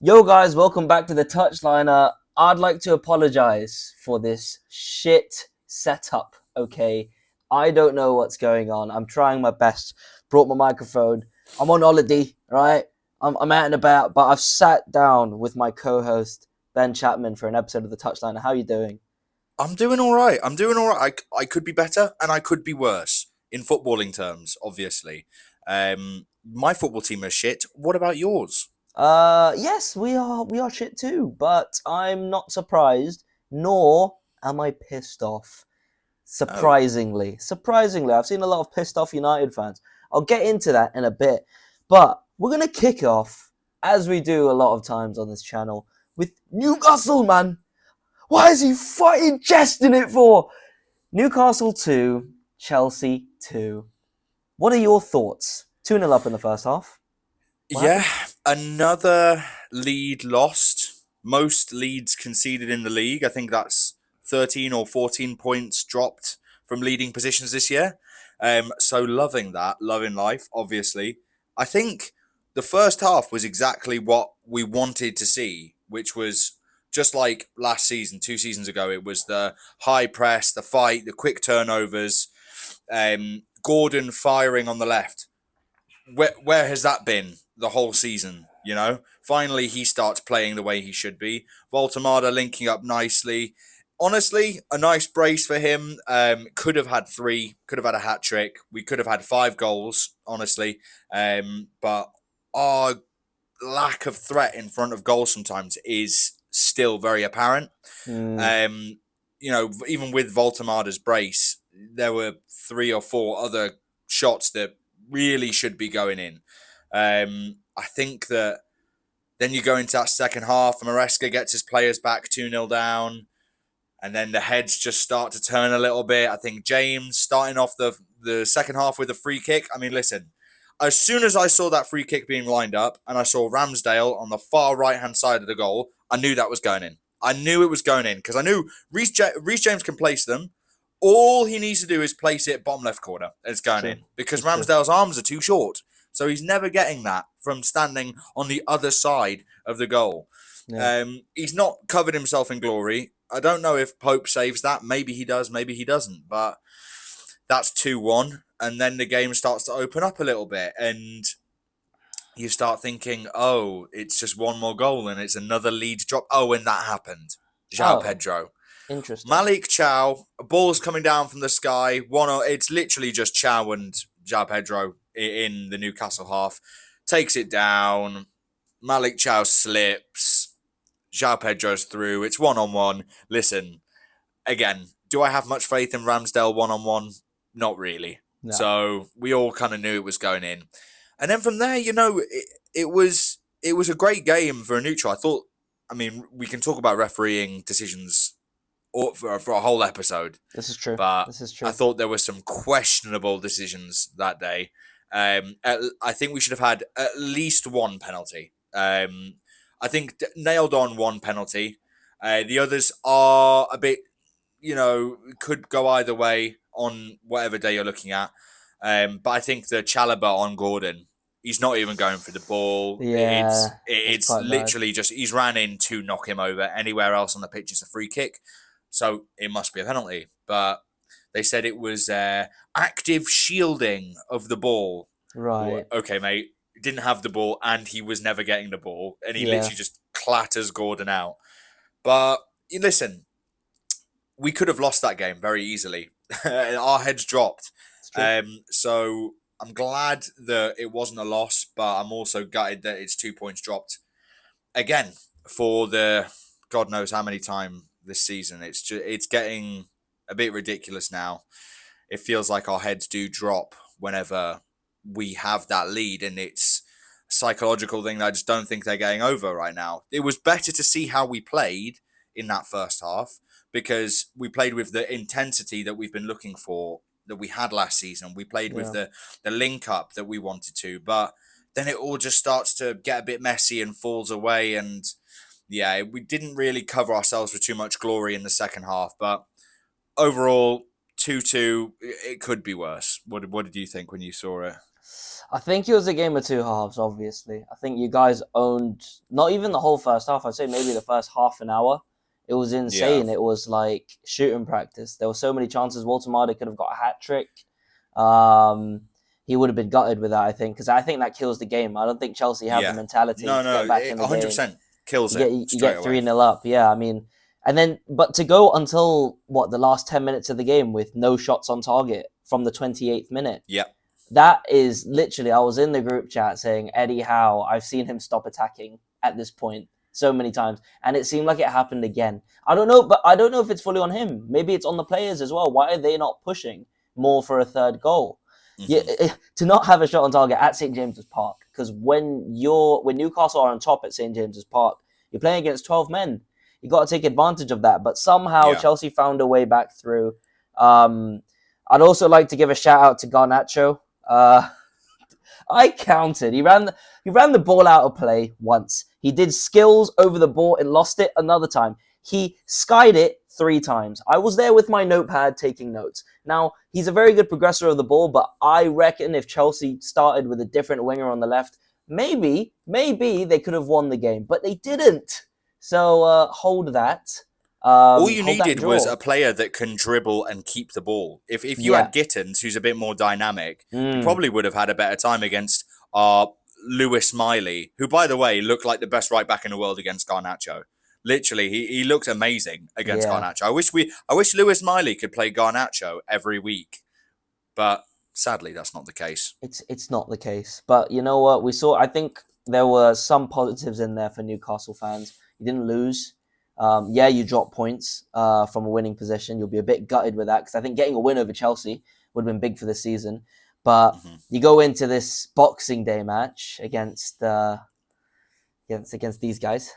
Yo, guys, welcome back to the Touchliner. I'd like to apologize for this shit setup, okay? I don't know what's going on. I'm trying my best. Brought my microphone. I'm on holiday, right? I'm out and about, but I've sat down with my co host, Ben Chapman, for an episode of the Touchliner. How are you doing? I'm doing all right. I'm doing all right. I could be better and I could be worse in footballing terms, obviously. My football team is shit. What about yours? Yes, we are shit too, but I'm not surprised, nor am I pissed off. Oh, Surprisingly, I've seen a lot of pissed off United fans. I'll get into that in a bit. But we're going to kick off, as we do a lot of times on this channel, with Newcastle, man. Why is he fucking jesting it for? Newcastle 2, Chelsea 2. What are your thoughts? 2-0 up in the first half. What yeah. happened? Another lead lost. Most leads conceded in the league. I think that's 13 or 14 points dropped from leading positions this year. So loving that, loving life, obviously. I think the first half was exactly what we wanted to see, which was just like last season, 2 seasons ago. It was the high press, the fight, the quick turnovers, Gordon firing on the left. Where has that been the whole season? You know, finally he starts playing the way he should be. Voltemada linking up nicely. Honestly, a nice brace for him. Could have had three. Could have had a hat trick. We could have had 5 goals. Honestly, but our lack of threat in front of goals sometimes is still very apparent. Mm, Um, even with Voltemada's brace, there were 3 or 4 other shots that really should be going in. I think that then you go into that second half, and Maresca gets his players back 2-0 down, and then the heads just start to turn a little bit. I think James starting off the second half with a free kick. I mean, listen, as soon as I saw that free kick being lined up and I saw Ramsdale on the far right hand side of the goal, I knew that was going in. I knew it was going in because I knew Reece James can place them. All he needs to do is place it bottom left corner. And it's it's going true. in because It's true. Ramsdale's arms are too short. So he's never getting that from standing on the other side of the goal. Yeah. He's not covered himself in glory. I don't know if Pope saves that. Maybe he does, maybe he doesn't. But that's 2-1. And then the game starts to open up a little bit. And you start thinking, oh, it's just one more goal and it's another lead drop. Oh, and that happened. João Oh, Pedro. interesting. Malik Chow, a ball's coming down from the sky. It's literally just Chow and João Pedro in the Newcastle half. Takes it down. Malik Chow slips. João Pedro's through. It's 1-on-1. Listen, again, do I have much faith in Ramsdale 1-on-1? Not really. No. So we all kind of knew it was going in. And then from there, it was a great game for a neutral. I thought, I mean, we can talk about refereeing decisions for a whole episode, This is true. but This is I true. thought there were some questionable decisions that day. I think we should have had at least one penalty. I think nailed on one penalty. The others are a bit, could go either way on whatever day you're looking at. But I think the Chalobah on Gordon, he's not even going for the ball. It's Yeah, it's it's quite bad. literally just he's ran in to knock him over. Anywhere else on the pitch is a free kick, so it must be a penalty. But they said it was active shielding of the ball. Right. Okay, mate, didn't have the ball and he was never getting the ball, and he Yeah, literally just clatters Gordon out. But listen, we could have lost that game very easily. Our heads dropped. it's true. So I'm glad that it wasn't a loss, but I'm also gutted that it's 2 points dropped again for the God knows how many time this season. It's getting a bit ridiculous now. It feels like our heads do drop whenever we have that lead, and it's a psychological thing that I just don't think they're getting over right now. It was better to see how we played in that first half because we played with the intensity that we've been looking for that we had last season. We played with Yeah. the link up that we wanted to, but then it all just starts to get a bit messy and falls away. And yeah, we didn't really cover ourselves with too much glory in the second half. But overall, 2-2, it could be worse. What did you think when you saw it? I think it was a game of two halves, obviously. I think you guys owned not even the whole first half. I'd say maybe the first half an hour. It was Yeah, insane. It was like shooting practice. There were so many chances. Walter Mardi could have got a hat trick. Um, he would have been gutted with that, I think, because I think that kills the game. I don't think Chelsea have the yeah. mentality No, to no, get back in the game. 100% kills You it get you straight get away. 3-0 up. Yeah, I mean, and then but to go until what the last 10 minutes of the game with no shots on target from the 28th minute. Yep. That is literally, I was in the group chat saying, Eddie Howe, I've seen him stop attacking at this point so many times. And it seemed like it happened again. I don't know, but I don't know if it's fully on him. Maybe it's on the players as well. Why are they not pushing more for a third goal? Yeah, Hmm. to not have a shot on target at St. James's Park, because when Newcastle are on top at St. James's Park, you're playing against 12 men. You got to take advantage of that. But somehow Yeah. Chelsea found a way back through. I'd also like to give a shout out to Garnacho. Uh, I counted. He ran the ball out of play once. He did skills over the ball and lost it another time. He skied it 3 times. I was there with my notepad taking notes. Now, he's a very good progressor of the ball, but I reckon if Chelsea started with a different winger on the left, maybe they could have won the game, but they didn't. So hold that. All you Hold that needed was draw. a player that can dribble and keep the ball. If you Yeah. had Gittins, who's a bit more dynamic, you Mm. probably would have had a better time against Lewis Miley, who, by the way, looked like the best right back in the world against Garnacho. Literally, he looked amazing against Yeah. Garnacho. I wish Lewis Miley could play Garnacho every week, but sadly, that's not the case. It's not the case. But you know what? I think there were some positives in there for Newcastle fans. You didn't lose. Yeah, you dropped points from a winning position. You'll be a bit gutted with that because I think getting a win over Chelsea would have been big for the season. But Hmm. you go into this Boxing Day match against these guys.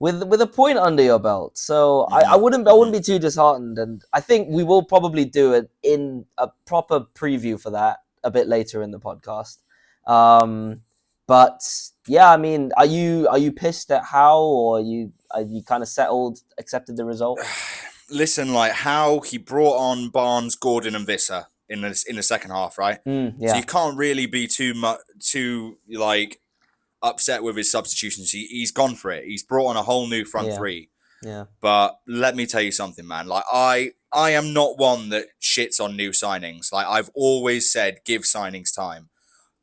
With a point under your belt. So I Hmm. wouldn't be too disheartened, and I think we will probably do it in a proper preview for that a bit later in the podcast. Um, but yeah, I mean, are you pissed at how, or are you kind of settled, accepted the result? Listen, like how he brought on Barnes, Gordon, and Visser in the second half, right? So you Yeah, can't really be too like upset with his substitutions. He's gone for it. He's brought on a whole new front yeah, three. yeah. But let me tell you something, man. Like I am not one that shits on new signings. Like I've always said, give signings time.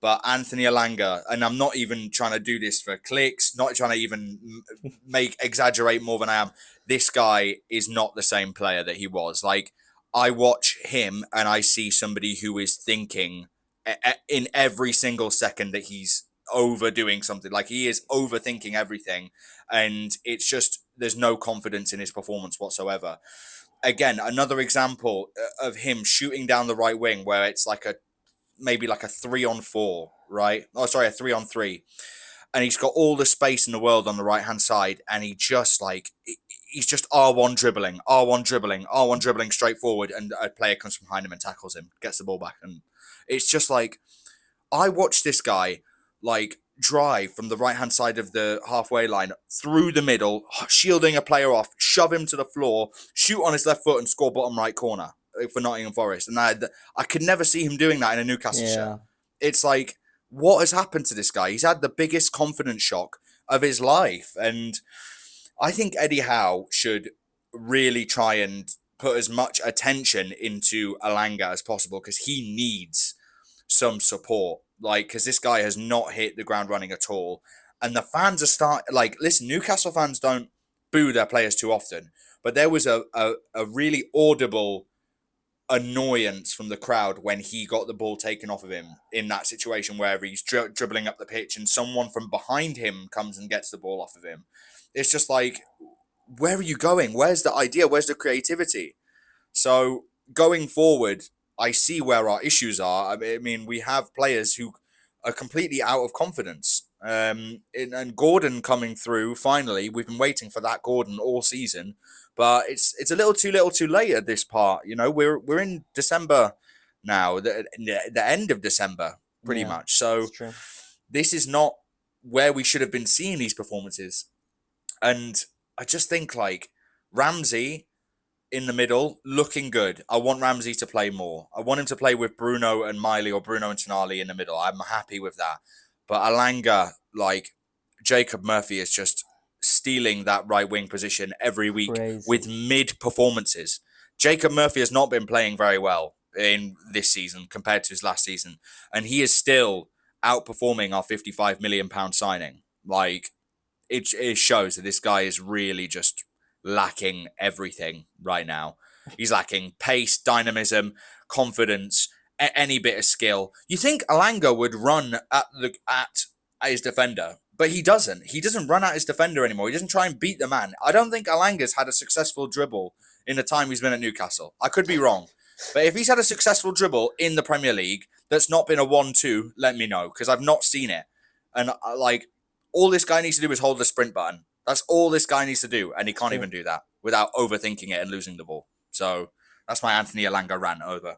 But Anthony Elanga, and I'm not even trying to do this for clicks, not trying to even make exaggerate more than I am. This guy is not the same player that he was. Like I watch him and I see somebody who is thinking in every single second that he's overdoing something. Like he is overthinking everything, and it's just there's no confidence in his performance whatsoever. Again, another example of him shooting down the right wing where it's like a maybe like a 3-on-4, right? Oh, sorry, a 3-on-3, and he's got all the space in the world on the right hand side, and he's just R1 dribbling, R1 dribbling, R1 dribbling straight forward, and a player comes from behind him and tackles him, gets the ball back, and it's just like I watched this guy like drive from the right hand side of the halfway line through the middle, shielding a player off, shove him to the floor, shoot on his left foot, and score bottom right corner for Nottingham Forest. And I could never see him doing that in a Newcastle shirt. Yeah. It's like, what has happened to this guy? He's had the biggest confidence shock of his life. And I think Eddie Howe should really try and put as much attention into Elanga as possible because he needs some support. Like, because this guy has not hit the ground running at all. And the fans are listen, Newcastle fans don't boo their players too often. But there was a really audible annoyance from the crowd when he got the ball taken off of him in that situation where he's dribbling up the pitch and someone from behind him comes and gets the ball off of him. It's just like, where are you going? Where's the idea? Where's the creativity? So going forward, I see where our issues are. I mean, we have players who are completely out of confidence. And Gordon coming through finally. We've been waiting for that Gordon all season, but it's a little too late at this part. You know, we're in December now, the end of December, pretty Yeah, much. it's So true. this is not where we should have been seeing these performances. And I just think like Ramsey. in the middle, looking good. I want Ramsey to play more. I want him to play with Bruno and Miley or Bruno and Tonali in the middle. I'm happy with that. But Alanga, like Jacob Murphy, is just stealing that right wing position every week with Crazy. mid performances. Jacob Murphy has not been playing very well in this season compared to his last season, and he is still outperforming our £55 million signing. Like it shows that this guy is really just lacking everything right now. He's lacking pace, dynamism, confidence, any bit of skill. You think Elanga would run at his defender, but he doesn't. He doesn't run at his defender anymore. He doesn't try and beat the man. I don't think Elanga's had a successful dribble in the time he's been at Newcastle. I could be wrong. But if he's had a successful dribble in the Premier League that's not been a 1-2, let me know, because I've not seen it. And like, all this guy needs to do is hold the sprint button. That's all this guy needs to do, and he can't even do that without overthinking it and losing the ball. So that's my Anthony Elanga rant over.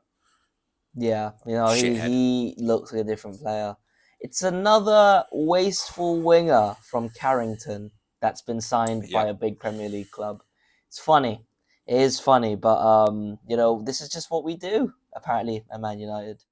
Yeah, you know, Shithead. he looks like a different player. It's another wasteful winger from Carrington that's been signed by Yeah. a big Premier League club. It's funny. It is funny, but you know, this is just what we do, apparently, at Man United.